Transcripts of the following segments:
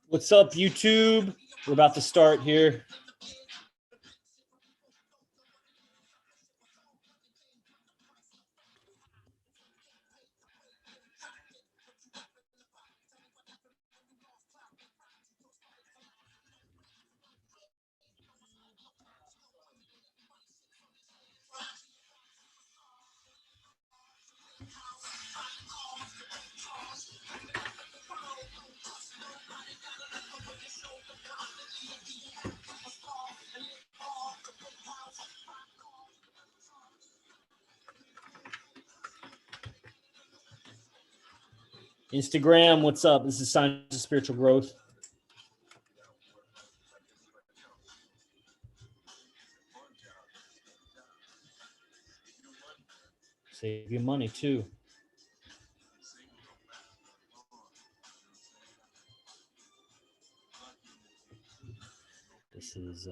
What's up, YouTube? We're about to start here. Instagram, what's up? This is Signs of Spiritual Growth. Save your money too. This is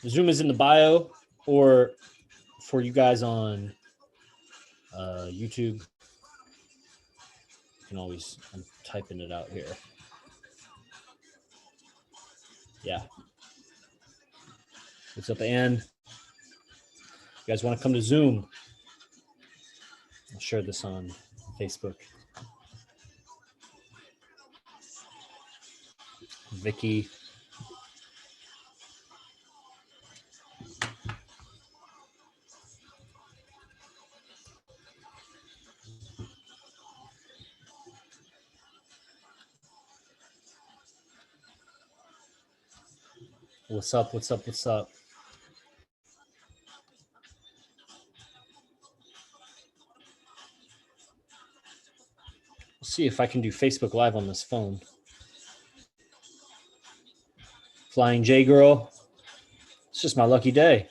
Zoom is in the bio, or for you guys on YouTube, you can always, I'm typing it out here. Yeah. What's up, Ann? You guys want to come to Zoom? I'll share this on Facebook. Vicky. What's up? What's up? What's up? We'll see if I can do Facebook Live on this phone. Flying J Girl. It's just my lucky day.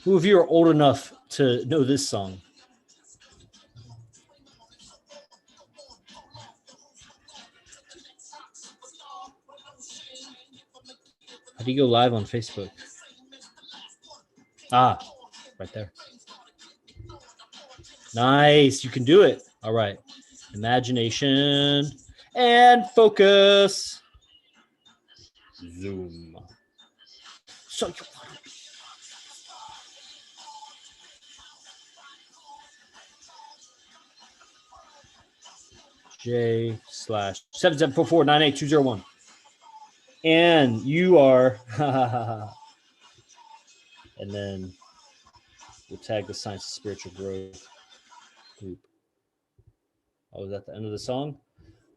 Who of you are old enough to know this song? How do you go live on Facebook? Ah, right there. Nice. You can do it. All right. Imagination and focus. Zoom. So you want to be. J/7744982001. And you are. And then we'll tag the Science of Spiritual Growth group. Oh, is that the end of the song?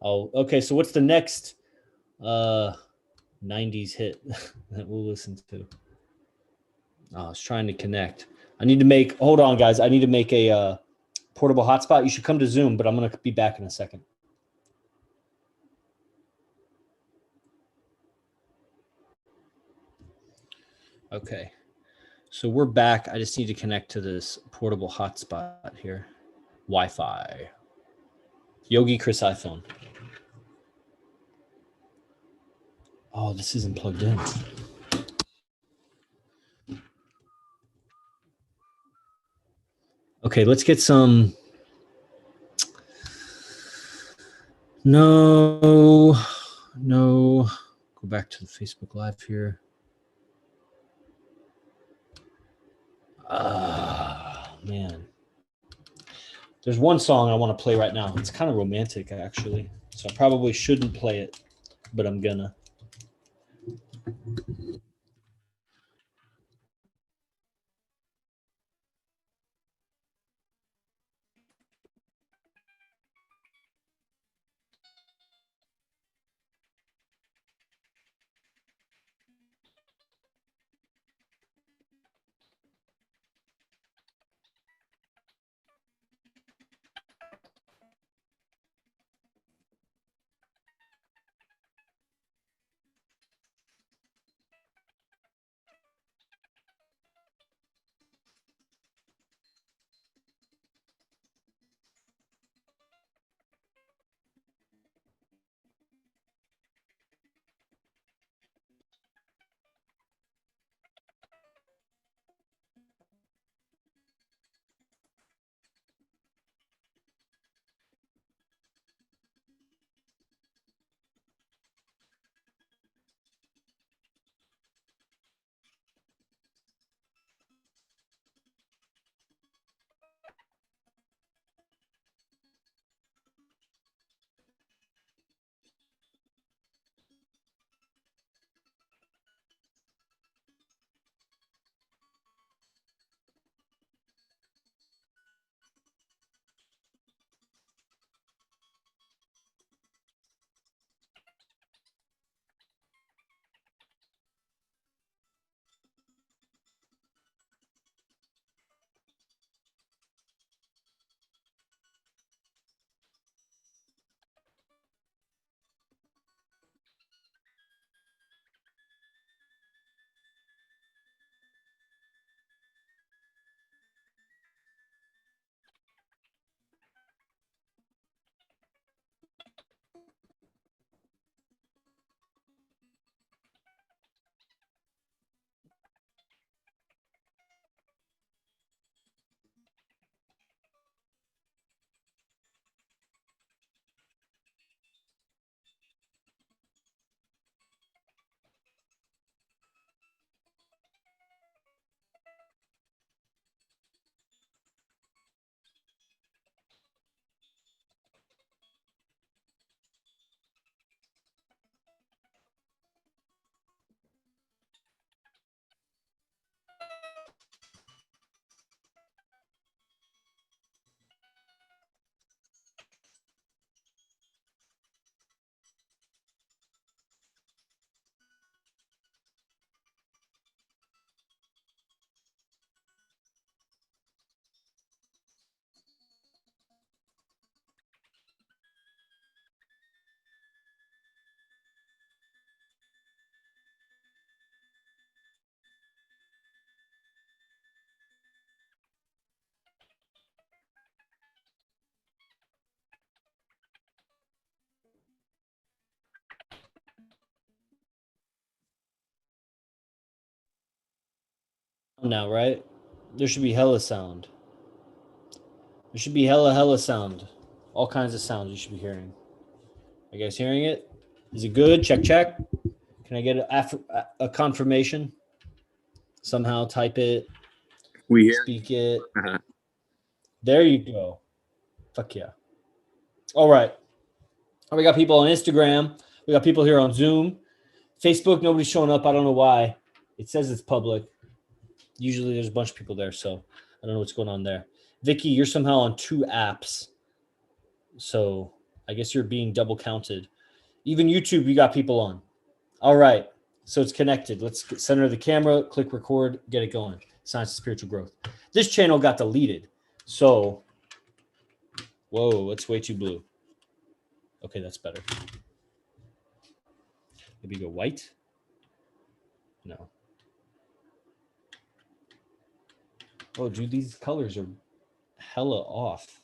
Oh, okay. So what's the next 90s hit that we'll listen to? Oh, I was trying to connect. I need to make, hold on, guys. I need to make a portable hotspot. You should come to Zoom, but I'm going to be back in a second. Okay. So we're back. I just need to connect to this portable hotspot here. Wi-Fi. Yogi Chris iPhone. Oh, this isn't plugged in. Okay, let's get some. No. Go back to the Facebook Live here. Man. There's one song I want to play right now. It's kind of romantic, actually. So I probably shouldn't play it, but I'm gonna. now, right? There should be hella sound. There should be hella sound. All kinds of sounds you should be hearing. Are you guys hearing it? Is it good? Check, check. Can I get a confirmation? Somehow type it, We hear speak it. you. There you go. Fuck yeah. All right. We got people on Instagram. We got people here on Zoom. Facebook, nobody's showing up. I don't know why. It says it's public. Usually there's a bunch of people there, so I don't know what's going on there. Vicky, you're somehow on 2 apps. So I guess you're being double counted. Even YouTube, you got people on. All right. So it's connected. Let's center the camera, click record, get it going. Science of Spiritual Growth. This channel got deleted. So, whoa, it's way too blue. Okay, that's better. Maybe go white. No. Oh, dude, these colors are hella off.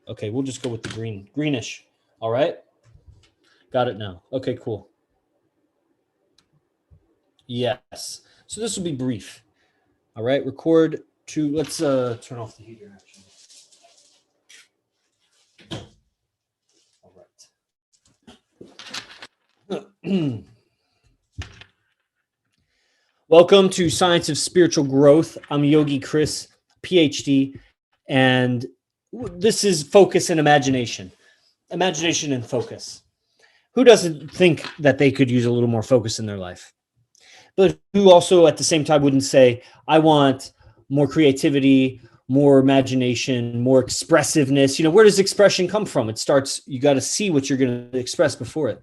Okay, we'll just go with the green, greenish. All right. Got it now. Okay, cool. Yes. So this will be brief. All right, record to, let's turn off the heater actually. All right. Welcome to Science of Spiritual Growth. I'm Yogi Chris, PhD, and this is focus and imagination. Imagination and focus. Who doesn't think that they could use a little more focus in their life? But who also at the same time wouldn't say, I want more creativity, more imagination, more expressiveness. You know, where does expression come from? It starts, you got to see what you're going to express before it.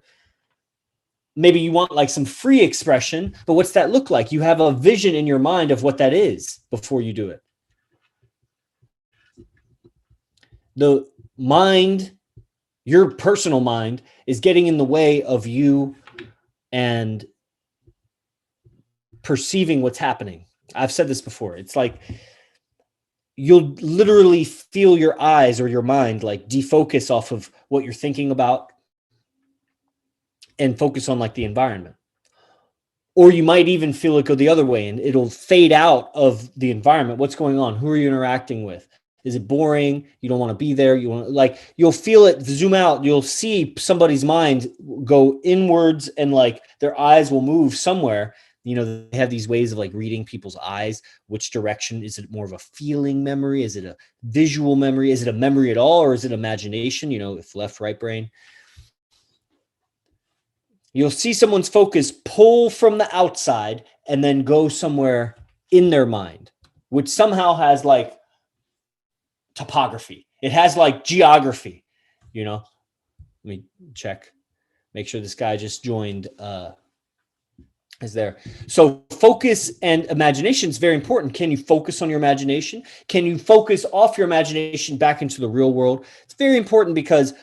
Maybe you want like some free expression, but what's that look like? You have a vision in your mind of what that is before you do it. The mind, your personal mind, is getting in the way of you and perceiving what's happening. I've said this before. It's like you'll literally feel your eyes or your mind like defocus off of what you're thinking about and focus on like the environment. Or you might even feel it go the other way and it'll fade out of the environment. What's going on? Who are you interacting with? Is it boring? You don't want to be there. You want to, like, you'll feel it zoom out. You'll see somebody's mind go inwards and like their eyes will move somewhere. You know, they have these ways of like reading people's eyes. Which direction? Is it more of a feeling memory? Is it a visual memory? Is it a memory at all? Or is it imagination? You know, if left, right brain. You'll see someone's focus pull from the outside and then go somewhere in their mind, which somehow has like topography. It has like geography, you know. Let me check, make sure this guy just joined is there. So focus and imagination is very important. Can you focus on your imagination? Can you focus off your imagination back into the real world? It's very important because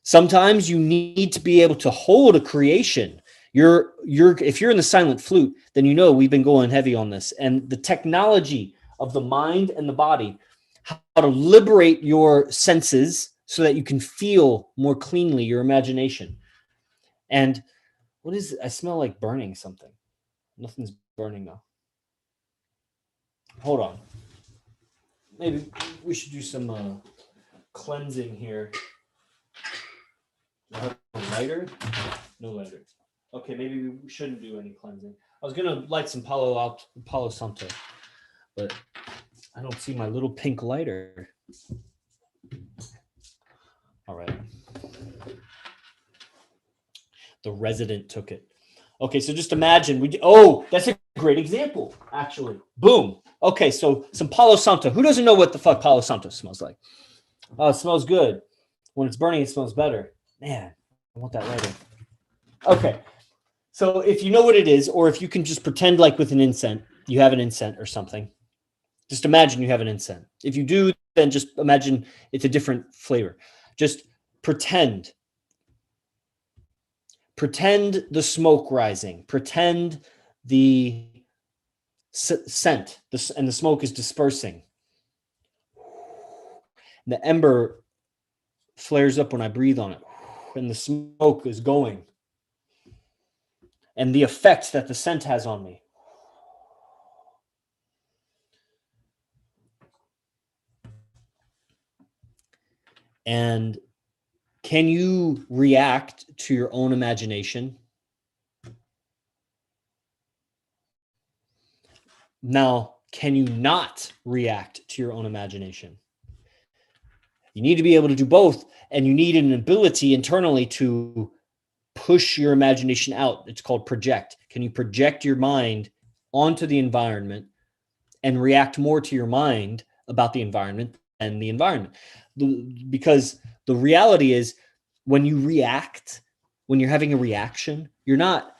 sometimes you need to be able to hold a creation. If you're in the silent flute, then you know we've been going heavy on this. And the technology of the mind and the body, how to liberate your senses so that you can feel more cleanly your imagination. And what is it? I smell like burning something. Nothing's burning though. Hold on. Maybe we should do some cleansing here. Lighter? No lighter. Okay, maybe we shouldn't do any cleansing. I was gonna light some Palo Santo, but I don't see my little pink lighter. All right. The resident took it. Okay, so just imagine that's a great example, actually. Boom. Okay, so some Palo Santo. Who doesn't know what the fuck Palo Santo smells like? Oh, it smells good. When it's burning, it smells better. Man, I want that lighter. Okay, so if you know what it is, or if you can just pretend like with an incense, you have an incense or something. Just imagine you have an incense. If you do, then just imagine it's a different flavor. Just pretend. Pretend the smoke rising. Pretend the scent and the smoke is dispersing. The ember flares up when I breathe on it, and the smoke is going. And the effect that the scent has on me. And can you react to your own imagination? Now, can you not react to your own imagination? You need to be able to do both, and you need an ability internally to push your imagination out. It's called project. Can you project your mind onto the environment and react more to your mind about the environment than the environment? Because the reality is, when you react, when you're having a reaction, you're not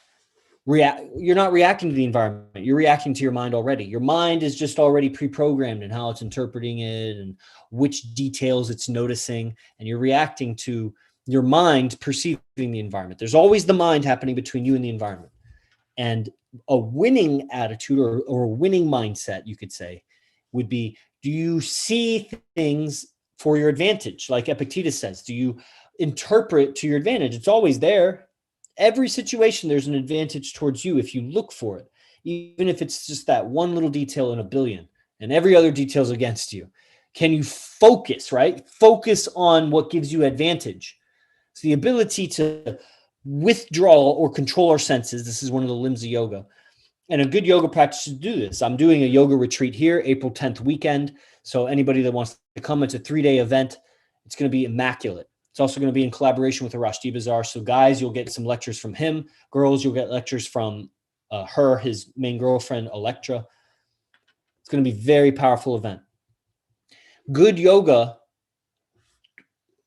reacting to the environment. You're reacting to your mind already. Your mind is just already pre-programmed in how it's interpreting it and which details it's noticing, and you're reacting to your mind perceiving the environment. There's always the mind happening between you and the environment. And a winning attitude, or a winning mindset, you could say, would be, do you see things for your advantage? Like Epictetus says, do you interpret to your advantage? It's always there. Every situation, there's an advantage towards you if you look for it, even if it's just that one little detail in a billion and every other detail is against you. Can you focus, right? Focus on what gives you advantage. It's the ability to withdraw or control our senses. This is one of the limbs of yoga. And a good yoga practice to do this. I'm doing a yoga retreat here, April 10th weekend. So anybody that wants to come, it's a 3-day event. It's going to be immaculate. It's also going to be in collaboration with Arashdi Bazaar. So guys, you'll get some lectures from him. Girls, you'll get lectures from her, his main girlfriend, Electra. It's going to be a very powerful event. Good yoga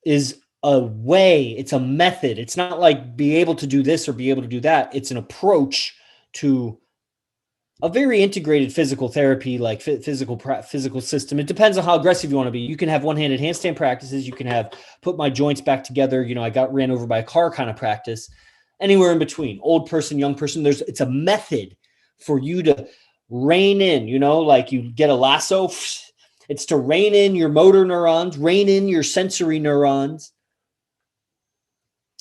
is a way, it's a method. It's not like be able to do this or be able to do that. It's an approach to a very integrated physical therapy, like physical system. It depends on how aggressive you want to be. You can have one-handed handstand practices. You can have put my joints back together. You know, I got ran over by a car kind of practice. Anywhere in between, old person, young person. It's a method for you to rein in. You know, like you get a lasso. It's to rein in your motor neurons, rein in your sensory neurons.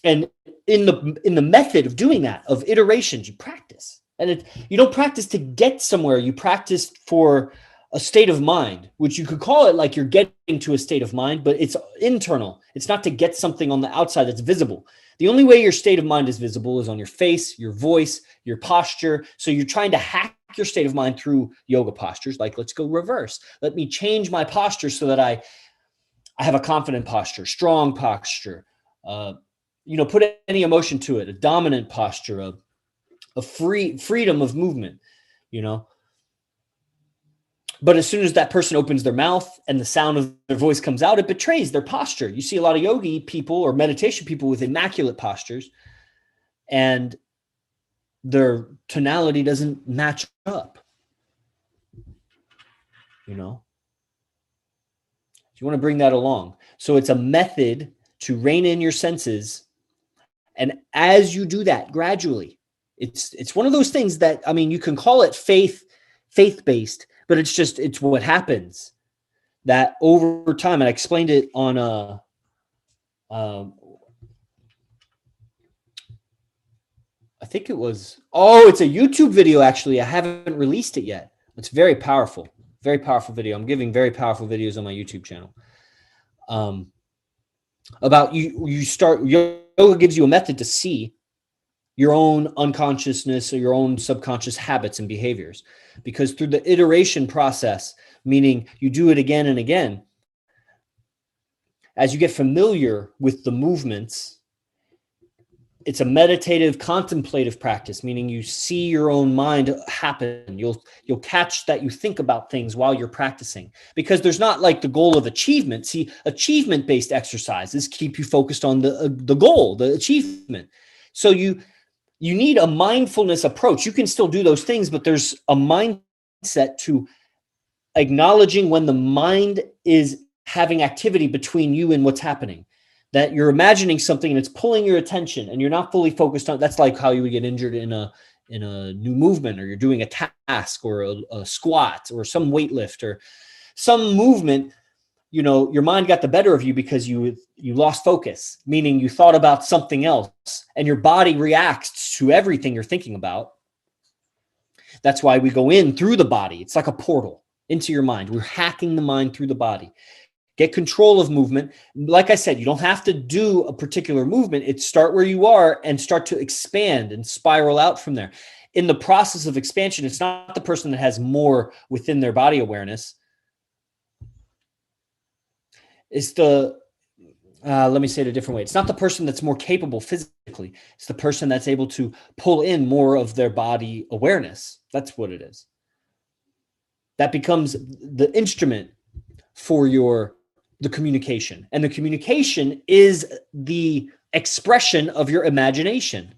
And in the method of doing that, of iterations, you practice. And you don't practice to get somewhere. You practice for a state of mind, which you could call it like you're getting to a state of mind, but it's internal. It's not to get something on the outside that's visible. The only way your state of mind is visible is on your face, your voice, your posture. So you're trying to hack your state of mind through yoga postures. Like, let's go reverse. Let me change my posture so that I have a confident posture, strong posture, put any emotion to it, a dominant posture, a freedom of movement, But as soon as that person opens their mouth and the sound of their voice comes out, it betrays their posture. You see a lot of yogi people or meditation people with immaculate postures, and their tonality doesn't match up. You want to bring that along. So it's a method to rein in your senses. And as you do that gradually, it's one of those things that, you can call it faith-based, but it's what happens that over time, and I explained it on I think it was, it's a YouTube video. Actually, I haven't released it yet. It's very powerful video. I'm giving very powerful videos on my YouTube channel. About yoga gives you a method to see your own unconsciousness or your own subconscious habits and behaviors, because through the iteration process, meaning you do it again and again, as you get familiar with the movements, it's a meditative, contemplative practice, meaning you see your own mind happen. You'll catch that you think about things while you're practicing, because there's not like the goal of achievement. See, achievement-based exercises keep you focused on the goal, the achievement. So you need a mindfulness approach. You can still do those things, but there's a mindset to acknowledging when the mind is having activity between you and what's happening. That you're imagining something and it's pulling your attention and you're not fully focused on. That's like how you would get injured in a new movement, or you're doing a task or a squat or some weight lift or some movement. Your mind got the better of you because you lost focus, meaning you thought about something else, and your body reacts to everything you're thinking about. That's why we go in through the body. It's like a portal into your mind. We're hacking the mind through the body. Get control of movement. Like I said, you don't have to do a particular movement. It's start where you are and start to expand and spiral out from there. In the process of expansion, it's not the person that has more within their body awareness. It's the, let me say it a different way. It's not the person that's more capable physically. It's the person that's able to pull in more of their body awareness. That's what it is. That becomes the instrument for the communication. And the communication is the expression of your imagination.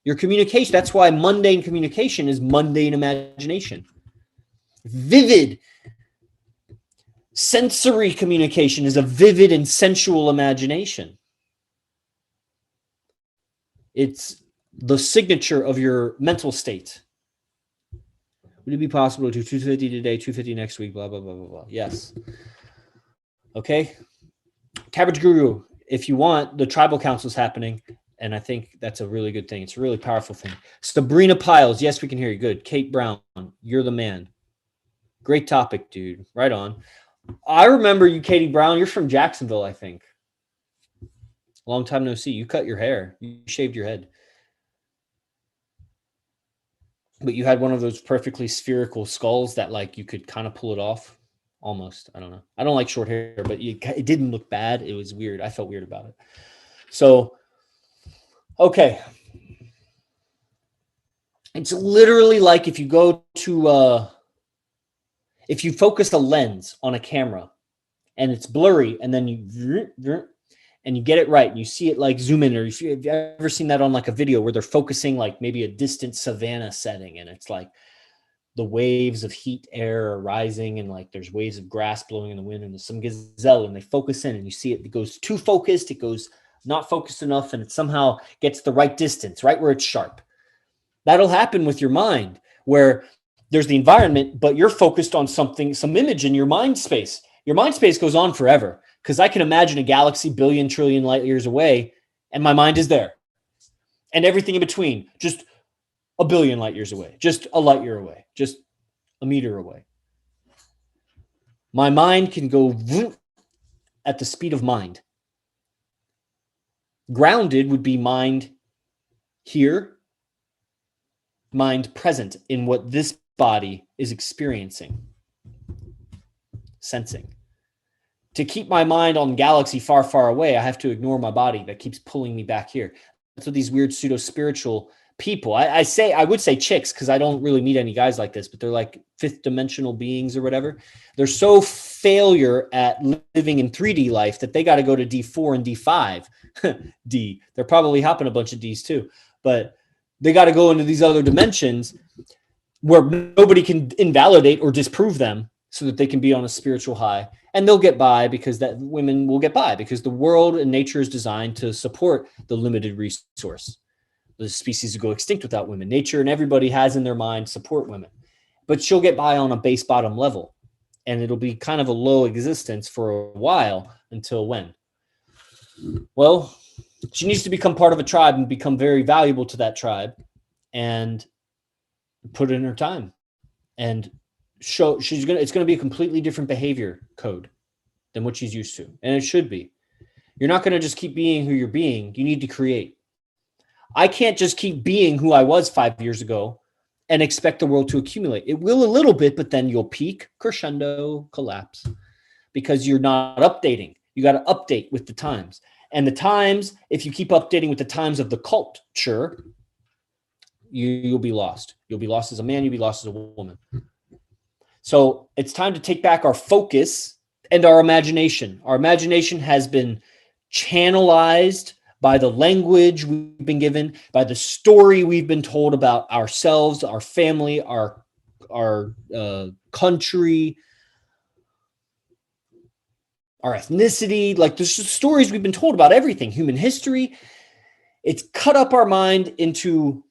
Your communication, that's why mundane communication is mundane imagination. Vivid sensory communication is a vivid and sensual imagination. It's the signature of your mental state. Would it be possible to do 250 today, 250 next week, blah, blah, blah, blah, blah. Yes. Okay. Cabbage Guru, if you want, the tribal council is happening. And I think that's a really good thing. It's a really powerful thing. Sabrina Piles. Yes, we can hear you. Good. Kate Brown, you're the man. Great topic, dude. Right on. I remember you, Katie Brown. You're from Jacksonville, I think. Long time no see. You cut your hair. You shaved your head. But you had one of those perfectly spherical skulls that like you could kind of pull it off. Almost. I don't know. I don't like short hair, but it didn't look bad. It was weird. I felt weird about it. So, okay. It's literally like if you go to, if you focus a lens on a camera and it's blurry and then you get it right and you see it like zoom in, or if you've ever seen that on like a video where they're focusing like maybe a distant savanna setting and it's like the waves of heat air are rising and like there's waves of grass blowing in the wind and there's some gazelle and they focus in and you see it goes too focused, it goes not focused enough, and it somehow gets the right distance, right where it's sharp. That'll happen with your mind where there's the environment, but you're focused on something, some image in your mind space. Your mind space goes on forever because I can imagine a galaxy billion trillion light years away and my mind is there. And everything in between, just a billion light years away, just a light year away, just a meter away. My mind can go at the speed of mind. Grounded would be mind here, mind present in what this body is experiencing, sensing. To keep my mind on galaxy far, far away, I have to ignore my body that keeps pulling me back here. That's what these weird pseudo-spiritual people, I would say chicks, because I don't really meet any guys like this, but they're like fifth dimensional beings or whatever. They're so failure at living in 3D life that they got to go to D4 and D5. D. They're probably hopping a bunch of Ds too, but they got to go into these other dimensions where nobody can invalidate or disprove them so that they can be on a spiritual high. And they'll get by because that women will get by because the world and nature is designed to support the limited resource. The species will go extinct without women. Nature and everybody has in their mind support women. But she'll get by on a base bottom level. And it'll be kind of a low existence for a while until when? Well, she needs to become part of a tribe and become very valuable to that tribe and put in her time. And show it's going to be a completely different behavior code than what she's used to. And it should be. You're not going to just keep being who you're being. You need to create. I can't just keep being who I was 5 years ago and expect the world to accumulate. It will a little bit, but then you'll peak, crescendo, collapse because you're not updating. You got to update with the times. And the times, if you keep updating with the times of the culture, you'll be lost. You'll be lost as a man. You'll be lost as a woman. So it's time to take back our focus and our imagination. Our imagination has been channelized by the language we've been given, by the story we've been told about ourselves, our family, our country, our ethnicity. Like there's just stories we've been told about everything, human history. It's cut up our mind into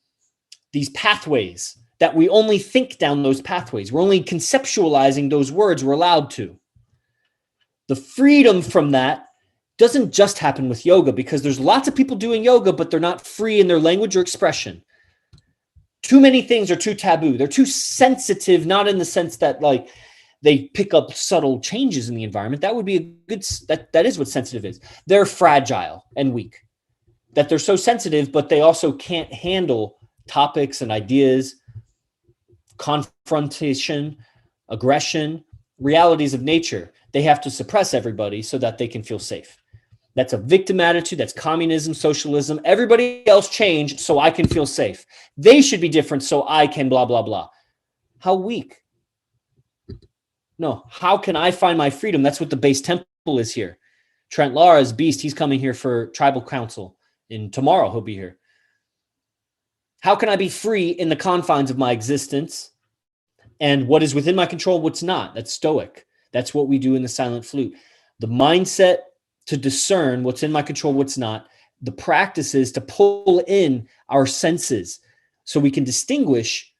these pathways that we only think down those pathways. We're only conceptualizing those words we're allowed to. The freedom from that doesn't just happen with yoga because there's lots of people doing yoga, but they're not free in their language or expression. Too many things are too taboo. They're too sensitive, not in the sense that like they pick up subtle changes in the environment. That would be a good, that is what sensitive is. They're fragile and weak, that they're so sensitive, but they also can't handle topics and ideas, confrontation, aggression, realities of nature. They have to suppress everybody so that they can feel safe. That's a victim attitude. That's communism, socialism. Everybody else change so I can feel safe. They should be different so I can blah, blah, blah. How weak. No, how can I find my freedom? That's what the base temple is here. Trent Lara's beast. He's coming here for tribal council. And tomorrow he'll be here. How can I be free in the confines of my existence? And what is within my control, what's not? That's stoic. That's what we do in the silent flute. The mindset to discern what's in my control, what's not. The practice is to pull in our senses so we can distinguish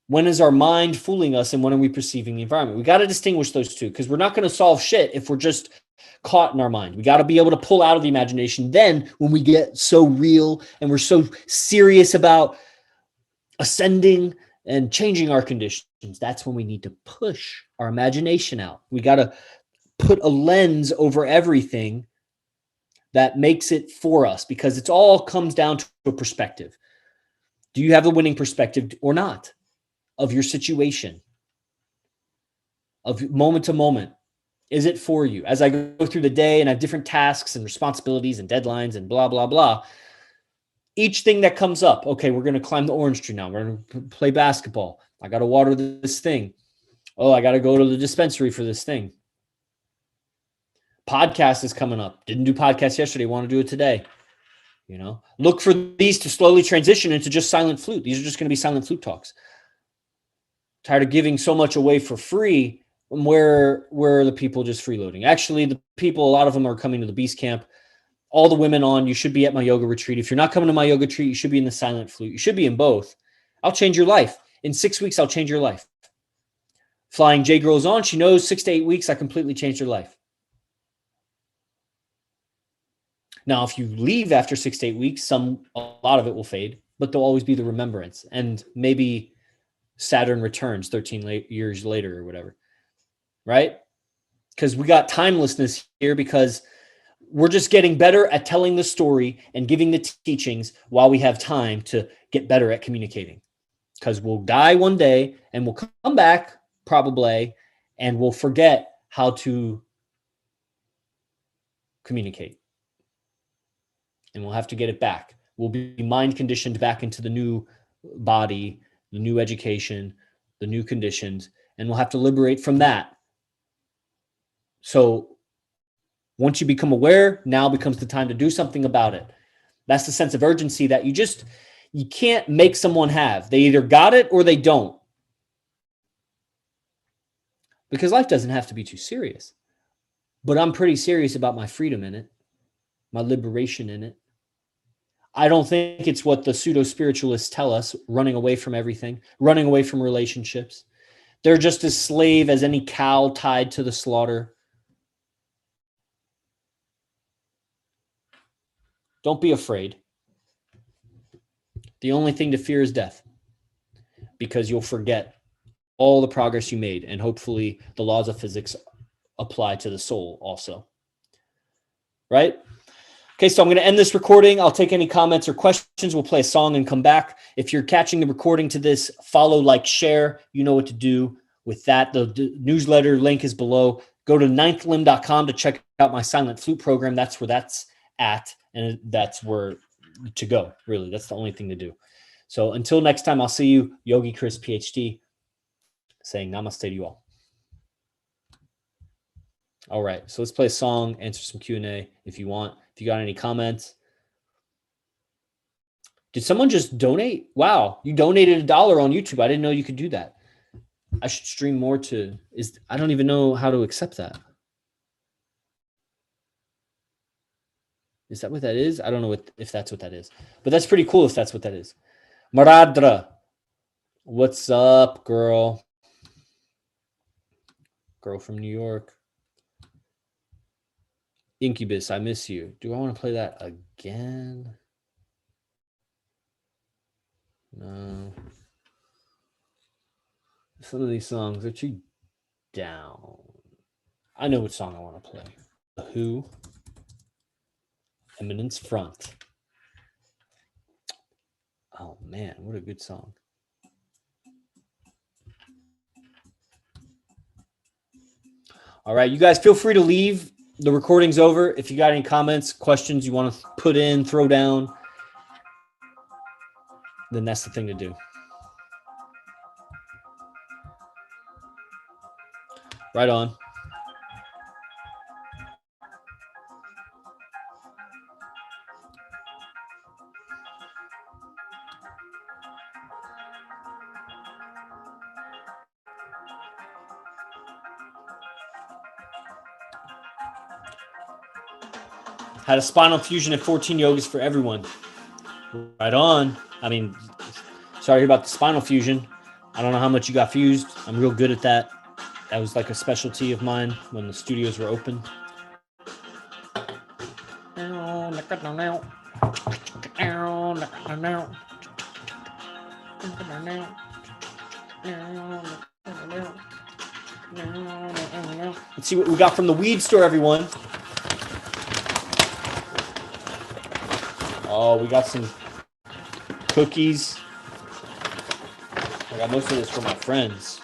when is our mind fooling us and when are we perceiving the environment. We got to distinguish those two, because we're not going to solve shit if we're just caught in our mind. We got to be able to pull out of the imagination. Then when we get so real and we're so serious about ascending and changing our conditions, that's when we need to push our imagination out. We got to put a lens over everything that makes it for us, because it's all comes down to a perspective. Do you have a winning perspective or not of your situation, of moment to moment? Is it for you? As I go through the day and I have different tasks and responsibilities and deadlines and blah, blah, blah, each thing that comes up, okay, we're going to climb the orange tree now. We're going to play basketball. I got to water this thing. Oh, I got to go to the dispensary for this thing. Podcast is coming up. Didn't do podcast yesterday. Want to do it today. You know, look for these to slowly transition into just silent flute. These are just going to be silent flute talks. Tired of giving so much away for free. Where are the people just freeloading? Actually, the people, a lot of them are coming to the Beast Camp. All the women on, you should be at my yoga retreat. If you're not coming to my yoga retreat, you should be in the silent flute. You should be in both. I'll change your life. In 6 weeks, I'll change your life. Flying J Girls on, she knows 6 to 8 weeks, I completely changed her life. Now, if you leave after 6 to 8 weeks, a lot of it will fade, but there'll always be the remembrance. And maybe Saturn returns 13 years later or whatever, right? Because we got timelessness here, because we're just getting better at telling the story and giving the teachings while we have time to get better at communicating. Because we'll die one day and we'll come back probably, and we'll forget how to communicate. And we'll have to get it back. We'll be mind conditioned back into the new body, the new education, the new conditions, and we'll have to liberate from that. So once you become aware, now becomes the time to do something about it. That's the sense of urgency that you can't make someone have. They either got it or they don't. Because life doesn't have to be too serious. But I'm pretty serious about my freedom in it, my liberation in it. I don't think it's what the pseudo-spiritualists tell us, running away from everything, running away from relationships. They're just as slave as any cow tied to the slaughter. Don't be afraid. The only thing to fear is death, because you'll forget all the progress you made, and hopefully the laws of physics apply to the soul also. Right? Okay, so I'm going to end this recording. I'll take any comments or questions. We'll play a song and come back. If you're catching the recording to this, follow, like, share. You know what to do with that. The newsletter link is below. Go to ninthlimb.com to check out my silent flute program. That's where that's at, and that's where to go, really. That's the only thing to do. So until next time, I'll see you. Yogi Chris, PhD, saying namaste to you all. All right, so let's play a song, answer some Q&A if you want. If you got any comments. Did someone just donate? Wow, you donated $1 on YouTube. I didn't know you could do that. I should stream more to, I don't even know how to accept that. Is that what that is? I don't know if that's what that is, but that's pretty cool if that's what that is. Maradra, what's up, girl? Girl from New York. Incubus, I miss you. Do I want to play that again? No. Some of these songs are too down. I know what song I want to play. The Who, Eminence Front. Oh man, what a good song. All right, you guys feel free to leave. The recording's over. If you got any comments, questions you want to put in, throw down, then that's the thing to do. Right on. Had a spinal fusion and 14 yogas for everyone. Right on. I mean, sorry about the spinal fusion. I don't know how much you got fused. I'm real good at that. That was like a specialty of mine when the studios were open. Let's see what we got from the weed store, everyone. Oh, we got some cookies. I got most of this from my friends.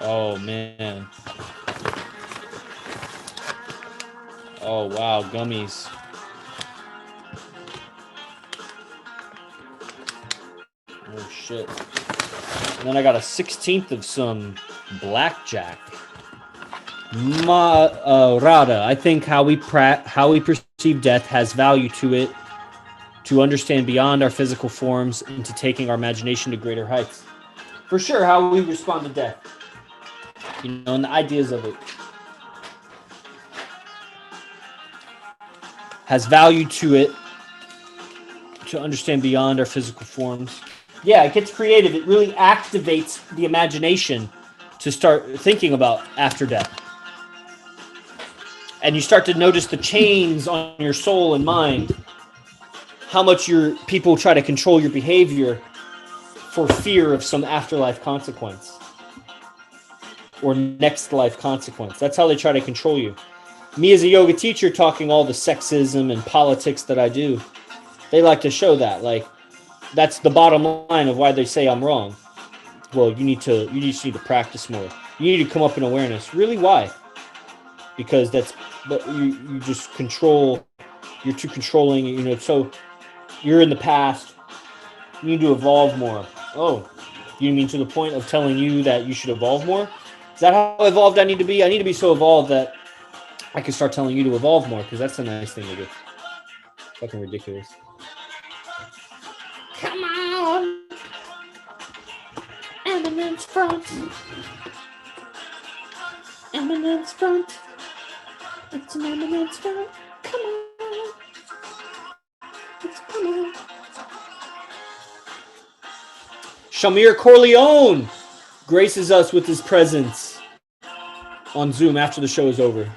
Oh, man. Oh, wow, gummies. Oh, shit. And then I got a 16th of some blackjack. Rada, I think how we perceive death has value to it, to understand beyond our physical forms and to taking our imagination to greater heights. For sure, how we respond to death. You know, and the ideas of it has value to it, to understand beyond our physical forms. Yeah, it gets creative. It really activates the imagination to start thinking about after death. And you start to notice the chains on your soul and mind, how much your people try to control your behavior for fear of some afterlife consequence or next life consequence. That's how they try to control you. Me as a yoga teacher talking all the sexism and politics that I do, they like to show that. Like, that's the bottom line of why they say I'm wrong. Well, you just need to practice more. You need to come up in awareness. Really, why? Because you just control, you're too controlling, you know, so you're in the past, you need to evolve more. Oh, you mean to the point of telling you that you should evolve more? Is that how evolved I need to be? I need to be so evolved that I can start telling you to evolve more, because that's a nice thing to do. Fucking ridiculous. Come on! Eminence front! Eminence front! It's an eminence front! Come on! Come on! Shamir Corleone graces us with his presence on Zoom after the show is over.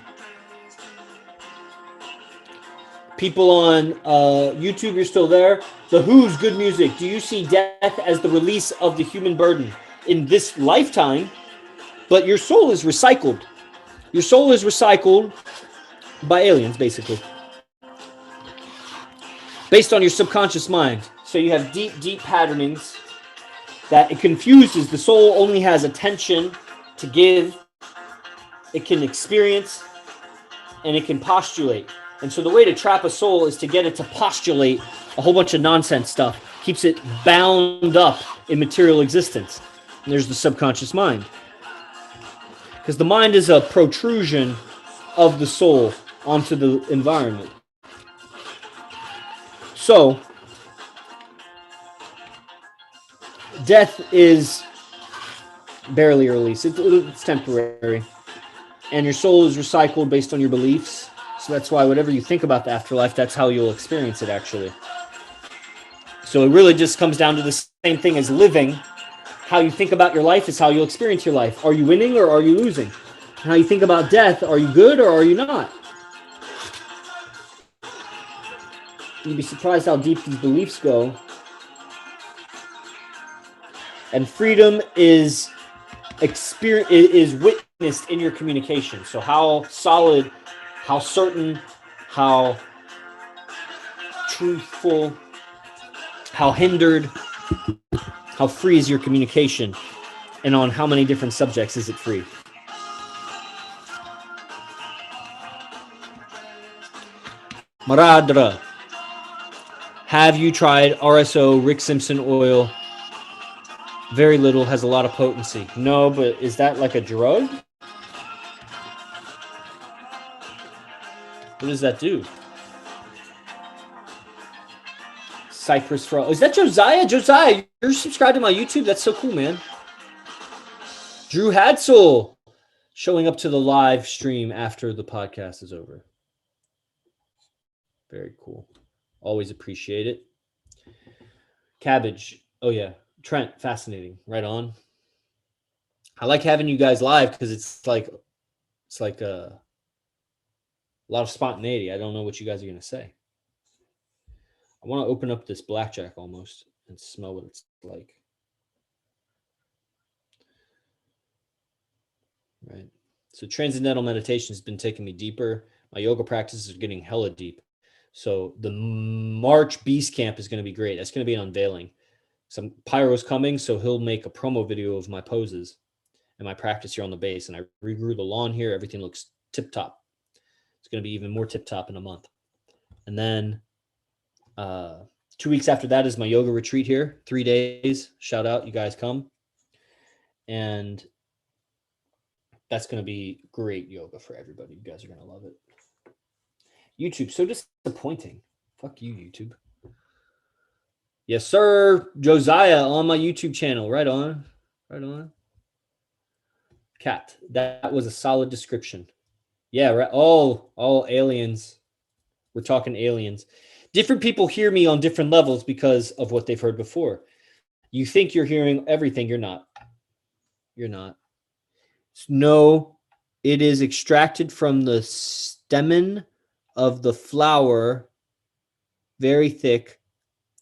People on YouTube, you're still there. The Who's good music. Do you see death as the release of the human burden in this lifetime? But your soul is recycled. Your soul is recycled by aliens, basically, based on your subconscious mind. So you have deep, deep patternings that it confuses. The soul only has attention to give. It can experience, and it can postulate. And so the way to trap a soul is to get it to postulate a whole bunch of nonsense stuff. Keeps it bound up in material existence. And there's the subconscious mind. Because the mind is a protrusion of the soul onto the environment. So, death is barely a release. It's temporary. And your soul is recycled based on your beliefs. So that's why whatever you think about the afterlife, that's how you'll experience it, actually. So it really just comes down to the same thing as living. How you think about your life is how you'll experience your life. Are you winning or are you losing? How you think about death, are you good or are you not? You'd be surprised how deep these beliefs go. And freedom is witnessed in your communication. So how solid, how certain, how truthful, how hindered, how free is your communication, and on how many different subjects is it free? Maradra. Have you tried RSO, Rick Simpson oil? Very little, has a lot of potency. No, but is that like a drug? What does that do? Cypress for is that Josiah? Josiah, you're subscribed to my YouTube? That's so cool, man. Drew Hadsel showing up to the live stream after the podcast is over. Very cool. Always appreciate it. Cabbage. Oh yeah. Trent, fascinating. Right on. I like having you guys live because it's like a lot of spontaneity. I don't know what you guys are gonna say. I want to open up this blackjack almost and smell what it's like. Right. So transcendental meditation has been taking me deeper. My yoga practices are getting hella deep. So the March Beast Camp is going to be great. That's going to be an unveiling. Some Pyro's coming, so he'll make a promo video of my poses and my practice here on the base. And I regrew the lawn here. Everything looks tip top. It's going to be even more tip top in a month. And then 2 weeks after that is my yoga retreat here. 3 days. Shout out, you guys come. And that's going to be great yoga for everybody. You guys are going to love it. YouTube, so disappointing. Fuck you, YouTube. Yes, sir. Josiah on my YouTube channel. Right on. Right on. Cat, that was a solid description. Yeah, right. All aliens. We're talking aliens. Different people hear me on different levels because of what they've heard before. You think you're hearing everything. You're not. You're not. No, it is extracted from the stamen of the flower, very thick,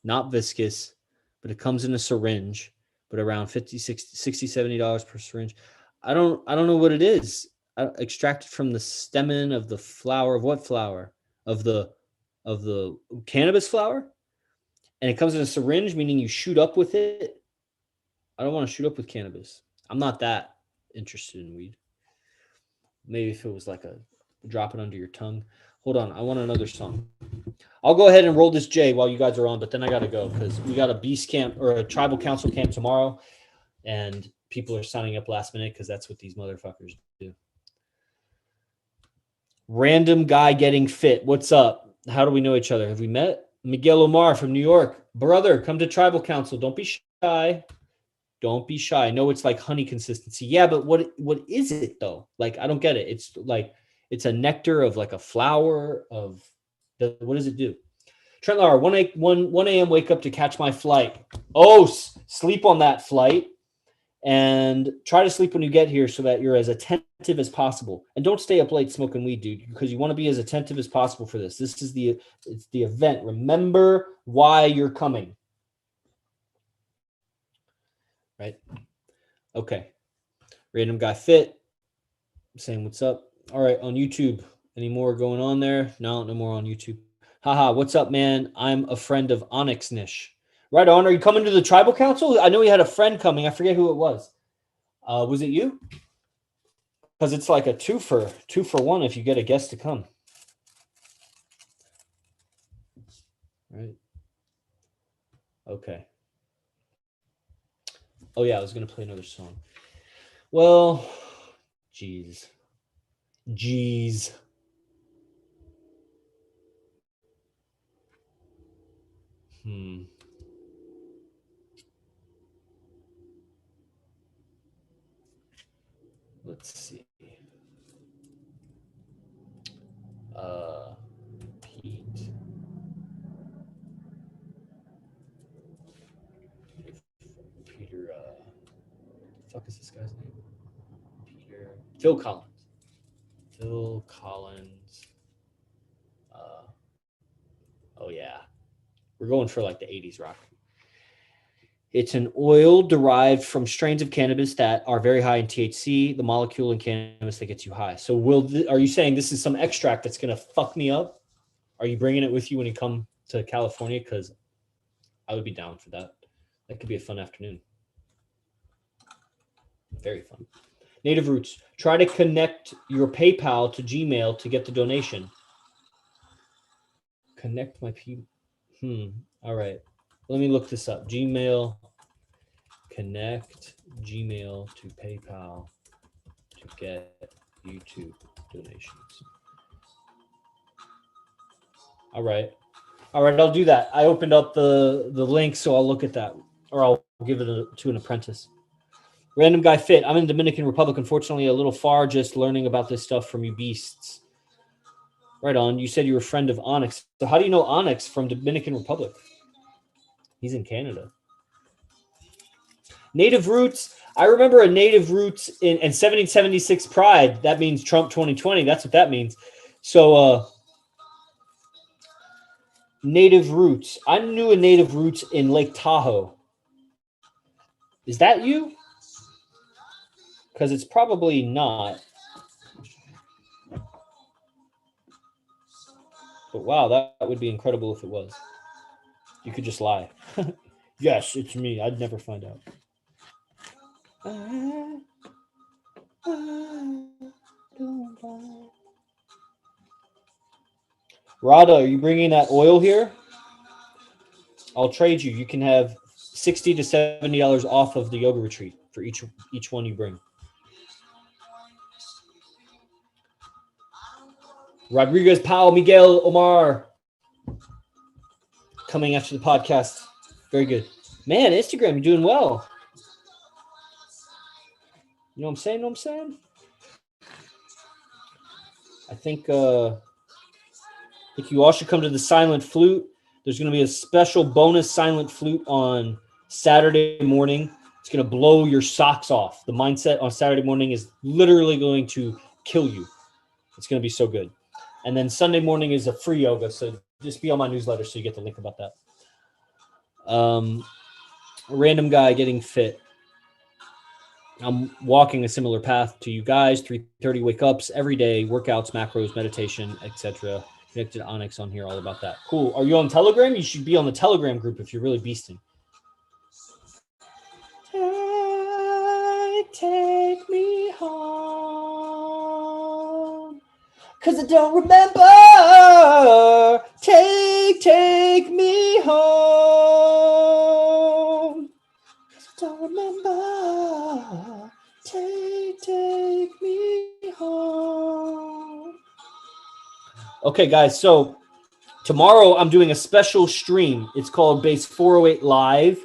not viscous, but it comes in a syringe, but around $50, $60, $70 per syringe. I don't know what it is. Extracted from the stamen of the flower of what flower? Of the cannabis flower? And it comes in a syringe, meaning you shoot up with it. I don't want to shoot up with cannabis. I'm not that interested in weed. Maybe if it was like a drop it under your tongue. Hold on, I want another song. I'll go ahead and roll this J while you guys are on, but then I got to go because we got a beast camp or a tribal council camp tomorrow, and people are signing up last minute because that's what these motherfuckers do. Random guy getting fit. What's up? How do we know each other? Have we met? Miguel Omar from New York. Brother, come to tribal council. Don't be shy. Don't be shy. I know it's like honey consistency. Yeah, but what is it though? Like, I don't get it. It's like it's a nectar of like a flower of what does it do? Trent Lauer, 1 a.m. wake up to catch my flight. Oh, sleep on that flight and try to sleep when you get here so that you're as attentive as possible. And don't stay up late smoking weed, dude, because you want to be as attentive as possible for this. This is it's the event. Remember why you're coming. Right? Okay. Random guy fit. Saying what's up. All right, on YouTube. Any more going on there? No more on YouTube. Haha, what's up, man? I'm a friend of Onyx Nish. Right on. Are you coming to the tribal council? I know he had a friend coming. I forget who it was. Was it you? Because it's like a two for one if you get a guest to come. Right. Okay. Oh yeah, I was gonna play another song. Well, jeez. Let's see. Pete. Peter. The fuck is this guy's name? Peter. Phil Collins. Phil Collins. Oh yeah, we're going for like the 80s rock. It's an oil derived from strains of cannabis that are very high in THC, the molecule in cannabis that gets you high. So are you saying this is some extract that's going to fuck me up? Are you bringing it with you when you come to California? Because I would be down for that. That could be a fun afternoon. Very fun. Native Roots. Try to connect your PayPal to Gmail to get the donation. Connect my All right. Let me look this up. Gmail. Connect Gmail to PayPal to get YouTube donations. All right. I'll do that. I opened up the link, so I'll look at that, or I'll give it to an apprentice. Random Guy Fit. I'm in the Dominican Republic. Unfortunately, a little far just learning about this stuff from you beasts. Right on. You said you were a friend of Onyx. So how do you know Onyx from Dominican Republic? He's in Canada. Native Roots. I remember a Native Roots in 1776 Pride. That means Trump 2020. That's what that means. So Native Roots. I knew a Native Roots in Lake Tahoe. Is that you? Because it's probably not. But wow, that would be incredible if it was. You could just lie. Yes, it's me. I'd never find out. Rada, are you bringing that oil here? I'll trade you. You can have $60 to $70 off of the yoga retreat for each one you bring. Rodriguez, Powell, Miguel, Omar, coming after the podcast. Very good. Man, Instagram, you're doing well. You know what I'm saying? I think you all should come to the Silent Flute. There's going to be a special bonus Silent Flute on Saturday morning. It's going to blow your socks off. The mindset on Saturday morning is literally going to kill you. It's going to be so good. And then Sunday morning is a free yoga. So just be on my newsletter so you get the link about that. A random guy getting fit. I'm walking a similar path to you guys. 3:30 wake ups every day, workouts, macros, meditation, etc. Connected to Onyx on here, all about that. Cool. Are you on Telegram? You should be on the Telegram group if you're really beasting. Take me home, 'cause I don't remember. Take me home, 'cause I don't remember. Take me home. Okay, guys, so tomorrow I'm doing a special stream. It's called Base 408 Live,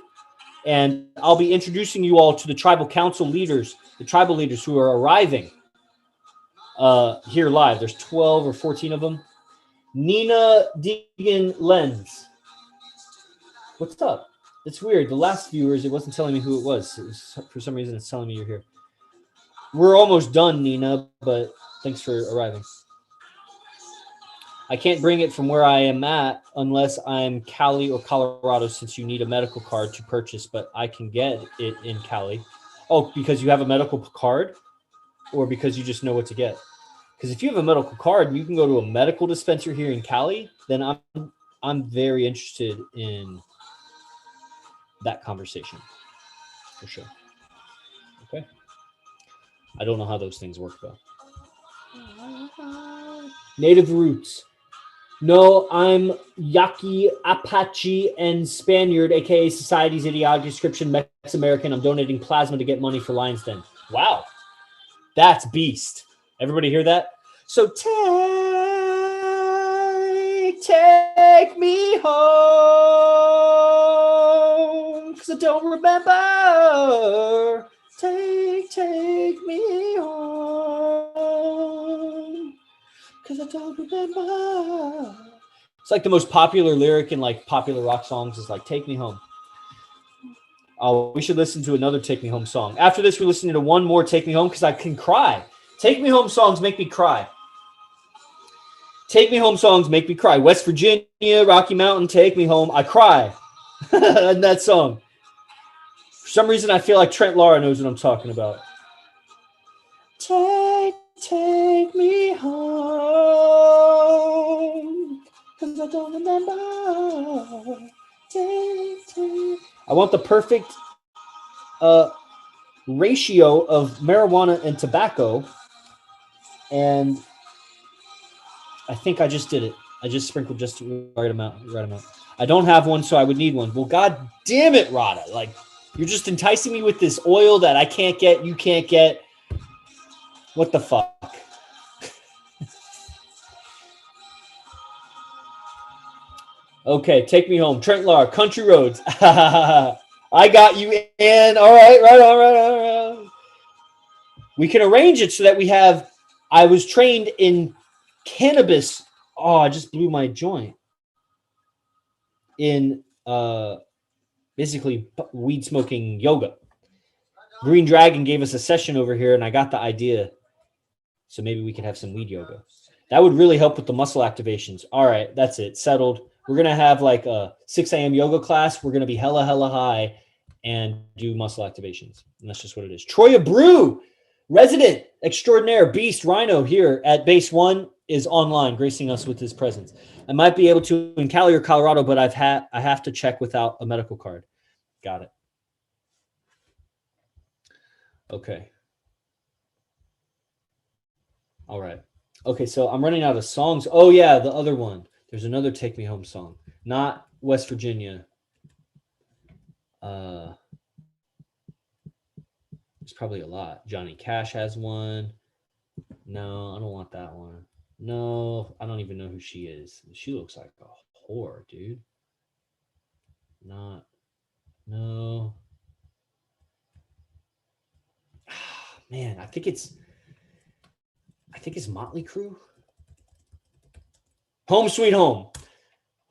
and I'll be introducing you all to the tribal council leaders, the tribal leaders who are arriving here live. There's 12 or 14 of them. Nina Deegan Lenz. What's up? It's weird. The last viewers, it wasn't telling me who it was. For some reason, it's telling me you're here. We're almost done, Nina, but thanks for arriving. I can't bring it from where I am at unless I'm Cali or Colorado, since you need a medical card to purchase, but I can get it in Cali. Oh, because you have a medical card, or because you just know what to get? Because if you have a medical card and you can go to a medical dispenser here in Cali, then I'm very interested in that conversation for sure. Okay. I don't know how those things work though. Native Roots. No, I'm Yaqui, Apache, and Spaniard, aka Society's idiotic description, Mex-American. I'm donating plasma to get money for Lion's Den. Wow. That's beast. Everybody hear that? So take me home, 'cause I don't remember. Take me home, 'cause I don't remember. It's like the most popular lyric in like popular rock songs is like, take me home. Oh, we should listen to another Take Me Home song. After this, we're listening to one more Take Me Home because I can cry. Take Me Home songs make me cry. Take Me Home songs make me cry. West Virginia, Rocky Mountain, Take Me Home. I cry in that song. some reason, I feel like Trent Lara knows what I'm talking about. Take me home, 'cause I don't remember. I want the perfect ratio of marijuana and tobacco, and I think I just did it. I just sprinkled just the right amount. I don't have one, so I would need one. Well, God damn it, Rada. Like, you're just enticing me with this oil that I can't get, you can't get. What the fuck? Okay, take me home. Trent Lara, Country Roads. I got you, Ann. All right. We can arrange it so that we have. I was trained in cannabis. Oh, I just blew my joint. In basically weed smoking yoga. Green Dragon gave us a session over here, and I got the idea. So maybe we could have some weed yoga. That would really help with the muscle activations. All right, that's it. Settled. We're going to have like a 6 a.m. yoga class. We're going to be hella high and do muscle activations. And that's just what it is. Troya Brew, resident extraordinaire, beast, rhino here at Base 1 is online, gracing us with his presence. I might be able to in Cali or Colorado, but I have to check without a medical card. Got it. Okay. All right. Okay, so I'm running out of songs. Oh, yeah, the other one. There's another Take Me Home song. Not West Virginia. There's probably a lot. Johnny Cash has one. No, I don't want that one. No, I don't even know who she is. She looks like a whore, dude. No. Man, I think it's Motley Crue. Home Sweet Home.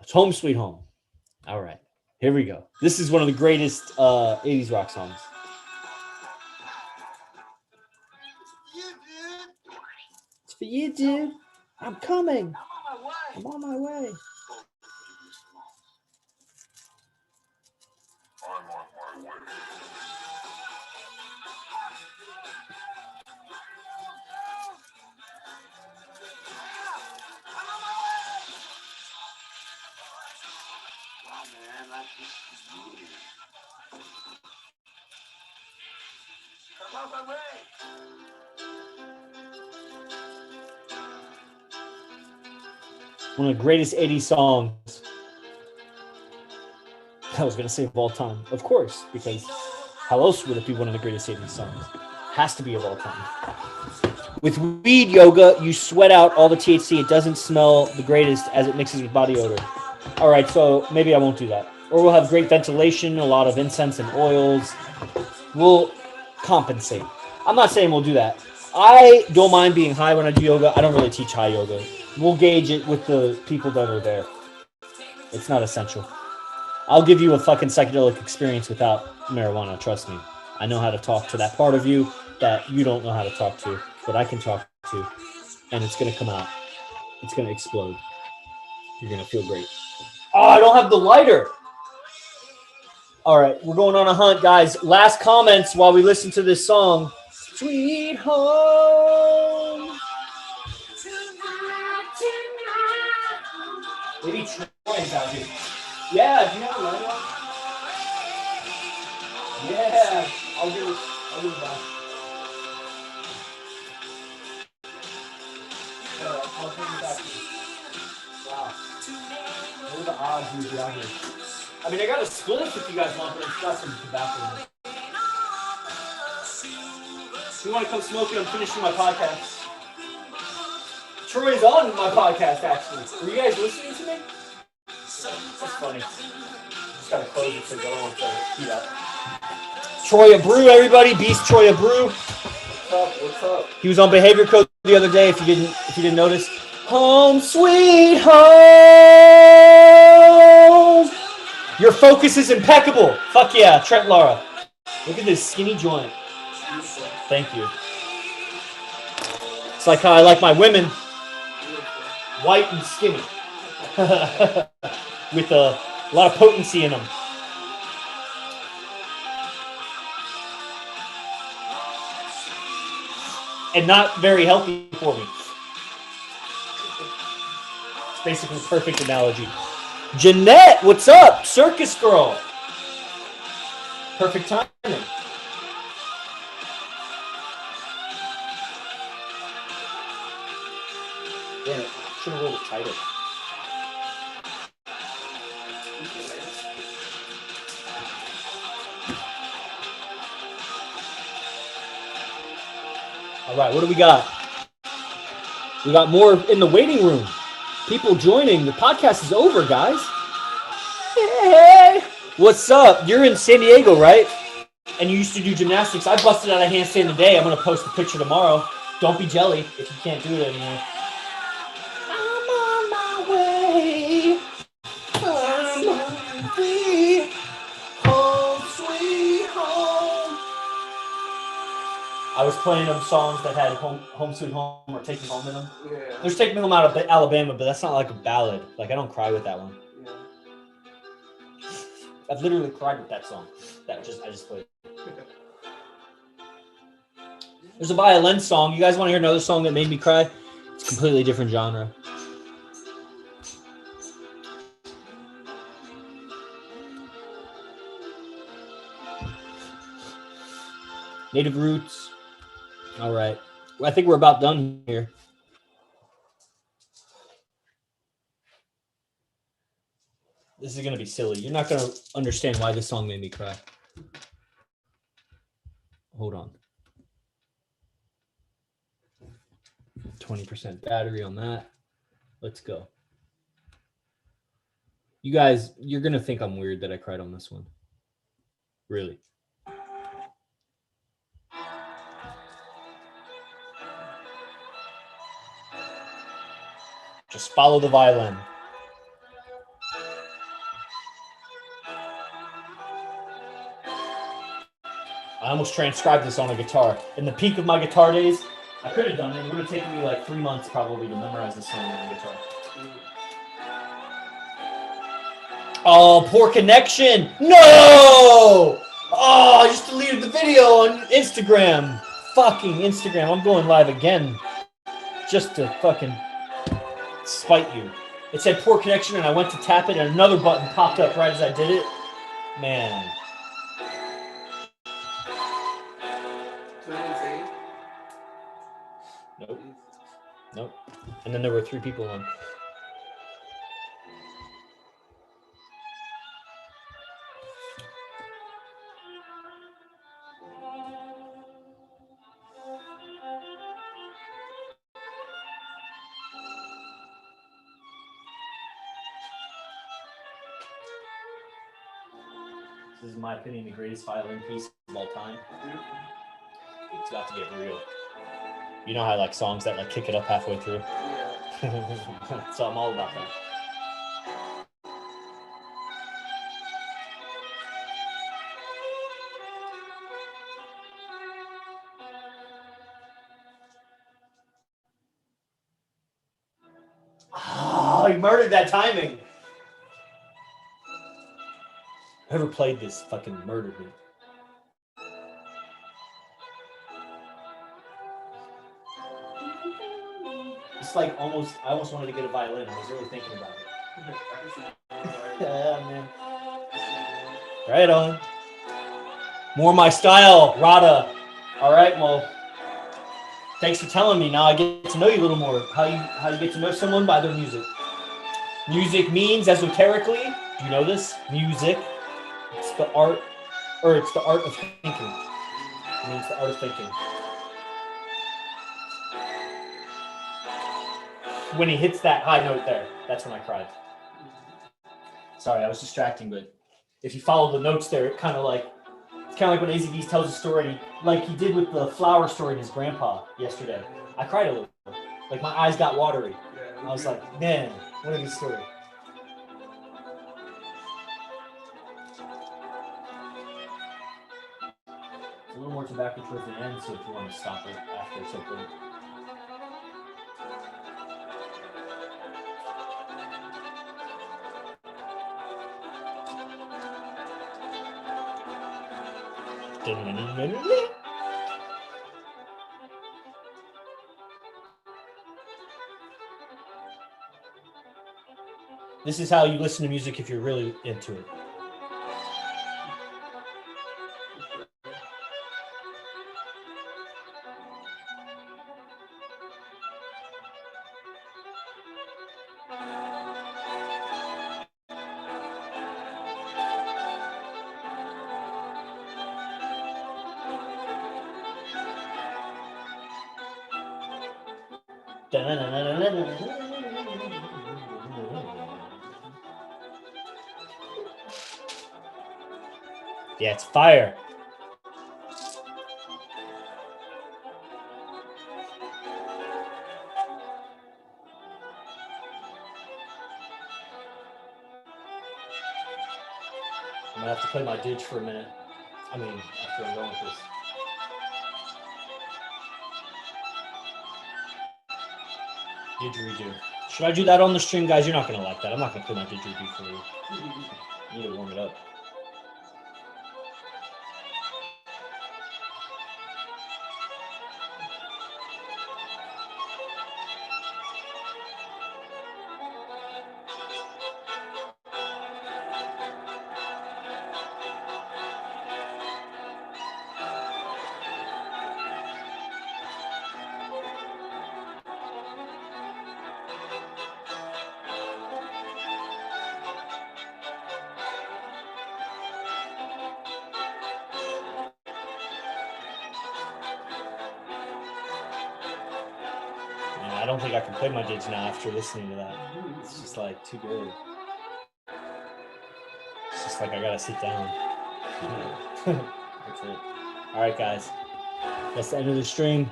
It's Home Sweet Home. All right. Here we go. This is one of the greatest 80s rock songs. It's for you, dude. I'm coming. I'm on my way. One of the greatest 80s songs. I was going to say of all time. Of course, because how else would it be one of the greatest 80s songs? Has to be of all time. With weed yoga, you sweat out all the THC. It doesn't smell the greatest as it mixes with body odor. All right, so maybe I won't do that. Or we'll have great ventilation, a lot of incense and oils. We'll compensate. I'm not saying we'll do that. I don't mind being high when I do yoga. I don't really teach high yoga. We'll gauge it with the people that are there. It's not essential. I'll give you a fucking psychedelic experience without marijuana, trust me. I know how to talk to that part of you that you don't know how to talk to, but I can talk to, and it's going to come out. It's going to explode. You're going to feel great. Oh, I don't have the lighter. All right, we're going on a hunt, guys. Last comments while we listen to this song. Sweet home. Maybe Troy's out here. Yeah, do you have a lighter? Yeah, I'll do it back. I'll bring it back to you. Wow. What are the odds you'd be out here? I mean, I got a split if you guys want, but it's got some tobacco in it. If you want to come smoke it, I'm finishing my podcast. Troy's on my podcast, actually. Are you guys listening to me? That's funny. Just gotta close it because I don't want to heat up. Troya Brew, everybody. Beast Troya Brew. What's up? He was on Behavior Code the other day. If you didn't notice. Home sweet home. Your focus is impeccable. Fuck yeah, Trent Lara. Look at this skinny joint. Thank you. It's like how I like my women. White and skinny. With a lot of potency in them. and not very healthy for me. It's basically a perfect analogy. Jeanette, what's up? Circus girl. Perfect timing. Yeah, should have rolled it tighter. All right, what do we got? We got more in the waiting room. People joining. The podcast is over, guys. Hey, what's up? You're in San Diego, right? And you used to do gymnastics. I busted out a handstand today. I'm going to post a picture tomorrow. Don't be jelly if you can't do it anymore. I'm on my way. I'm on my way. Home, sweet home. I was playing them songs that had home Sweet Home or Take Me Home in them. Yeah. There's Take Me Home out of Alabama, but that's not like a ballad. Like, I don't cry with that one. Yeah. I've literally cried with that song. I just played. There's a violin song. You guys want to hear another song that made me cry? It's a completely different genre. Native Roots. All right. Well, I think we're about done here. This is going to be silly. You're not going to understand why this song made me cry. Hold on. 20% battery on that. Let's go. You guys, you're going to think I'm weird that I cried on this one. Really. Just follow the violin. I almost transcribed this on a guitar. In the peak of my guitar days, I could have done it. It would have taken me like 3 months probably to memorize this song on the guitar. Oh, poor connection. No! Oh, I just deleted the video on Instagram. Fucking Instagram. I'm going live again. Just to fucking spite you. It said poor connection and I went to tap it and another button popped up right as I did it. Man. Nope. Nope. And then there were 3 people on. This is, in my opinion, the greatest violin piece of all time. It's about to get real. You know how I like songs that like kick it up halfway through? Yeah. So I'm all about that. Oh, he murdered that timing. Whoever played this fucking murdered me. It's like I almost wanted to get a violin. I was really thinking about it. Yeah, man. Right on. More my style, Rada. All right, well, thanks for telling me. Now I get to know you a little more. How you get to know someone? By their music. Music means esoterically. Do you know this? Music. It's the art, or it's the art of thinking. It means the art of thinking. When he hits that high note there, that's when I cried. Sorry, I was distracting, but if you follow the notes there, it's kind of like when AZV tells a story, like he did with the flower story in his grandpa yesterday. I cried a little. Like my eyes got watery. I was like, man, what a good story. A little more tobacco towards the end, so if you want to stop it after it's open. This is how you listen to music if you're really into it. Yeah, it's fire. I'm gonna have to play my ditch for a minute. I mean, after I'm done with this. Didgeridoo. Should I do that on the stream, guys? You're not gonna like that. I'm not gonna play my didgeridoo for you. You need to warm it up. I don't think I can play my dids now after listening to that. It's just like too good. It's just like I gotta sit down. That's it. All right, guys. That's the end of the stream.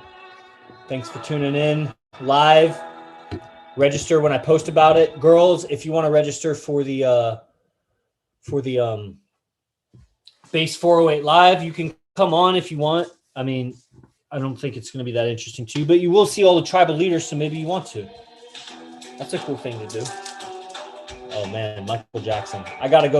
Thanks for tuning in live. Register when I post about it, girls. If you want to register for the Base 408 live, you can come on if you want. I mean, I don't think it's going to be that interesting to you, but you will see all the tribal leaders, so maybe you want to. That's a cool thing to do. Oh, man, Michael Jackson. I got to go.